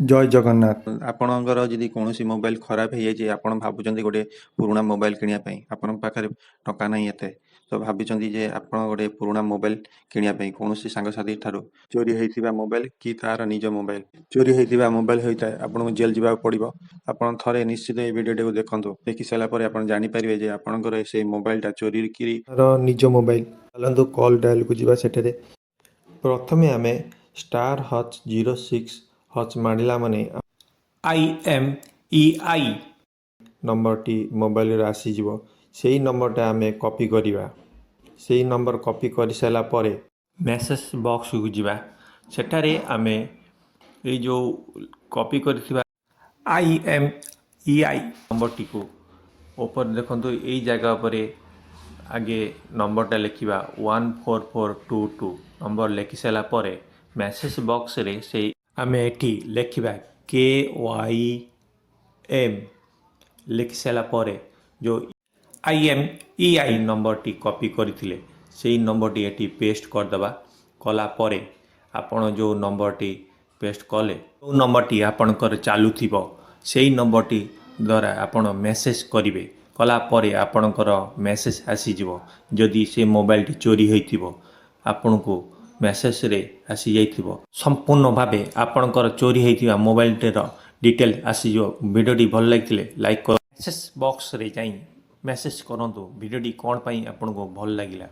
ଜୟ ଜଗନ୍ନାଥ। ଆପଣଙ୍କର ଯଦି କୌଣସି ମୋବାଇଲ ଖରାପ ହେଇଯାଇଛି, ଆପଣ ଭାବୁଛନ୍ତି ଗୋଟେ ପୁରୁଣା ମୋବାଇଲ କିଣିବା ପାଇଁ, ଆପଣଙ୍କ ପାଖରେ ଟଙ୍କା ନାହିଁ ଏତେ, ତ ଭାବିଛନ୍ତି ଯେ ଆପଣ ଗୋଟେ ପୁରୁଣା ମୋବାଇଲ କିଣିବା ପାଇଁ କୌଣସି ସାଙ୍ଗସାଥି ଠାରୁ ଚୋରି ହେଇଥିବା ମୋବାଇଲ କି ତାର ନିଜ ମୋବାଇଲ ଚୋରି ହେଇଥିବା ମୋବାଇଲ ହୋଇଥାଏ, ଆପଣଙ୍କୁ ଜେଲ୍ ଯିବାକୁ ପଡ଼ିବ। ଆପଣ ଥରେ ନିଶ୍ଚିତ এই ଭିଡ଼ିଓଟିକୁ ଦେଖନ୍ତୁ। ଦେଖି ସାରିଲା ପରେ ଆପଣ ଜାଣିପାରିବେ ଯେ ଆପଣଙ୍କର ସେଇ ମୋବାଇଲଟା ଚୋରି କିରି ନିଜ ମୋବାଇଲ। ଚାଲନ୍ତୁ କଲ୍ ଡାଏଲକୁ ଯିବା। ସେଠାରେ ପ୍ରଥମେ ଆମେ *#06# ମାରିଲା ମାନେ IMEI ନମ୍ବରଟି ମୋବାଇଲରେ ଆସିଯିବ। ସେଇ ନମ୍ବରଟା ଆମେ କପି କରିବା। ସେଇ ନମ୍ବର କପି କରିସାରିଲା ପରେ ମେସେଜ ବକ୍ସକୁ ଯିବା। ସେଠାରେ ଆମେ ଏଇ ଯେଉଁ କପି କରିଥିବା IMEI ନମ୍ବରଟିକୁ ଉପରେ ଦେଖନ୍ତୁ, ଏଇ ଜାଗା ଉପରେ ଆଗେ ନମ୍ବରଟା ଲେଖିବା 14422 ନମ୍ବର ଲେଖି ସାରିଲା ପରେ ମେସେଜ ବକ୍ସରେ ସେଇ ଆମେ ଏଠି ଲେଖିବା KYM ଲେଖି ସାରିଲା ପରେ ଯେଉଁ IMEI ନମ୍ବରଟି କପି କରିଥିଲେ ସେଇ ନମ୍ବରଟି ଏଠି ପେଷ୍ଟ କରିଦେବା। କଲା ପରେ ଆପଣ ଯେଉଁ ନମ୍ବରଟି ପେଷ୍ଟ କଲେ, ଯେଉଁ ନମ୍ବରଟି ଆପଣଙ୍କର ଚାଲୁଥିବ ସେଇ ନମ୍ବରଟି ଦ୍ୱାରା ଆପଣ ମେସେଜ କରିବେ। କଲା ପରେ ଆପଣଙ୍କର ମେସେଜ ଆସିଯିବ। ଯଦି ସେ ମୋବାଇଲଟି ଚୋରି ହୋଇଥିବ, ଆପଣଙ୍କୁ ମେସେଜରେ ଆସିଯାଇଥିବ ସମ୍ପୂର୍ଣ୍ଣ ଭାବେ ଆପଣଙ୍କର ଚୋରି ହୋଇଥିବା ମୋବାଇଲଟିର ଡିଟେଲ ଆସିଯିବ। ଭିଡ଼ିଓଟି ଭଲ ଲାଗିଥିଲେ ଲାଇକ୍ କର। ମେସେଜ ବକ୍ସରେ ଯାଇ ମେସେଜ କରନ୍ତୁ ଭିଡ଼ିଓଟି କ'ଣ ପାଇଁ ଆପଣଙ୍କୁ ଭଲ ଲାଗିଲା।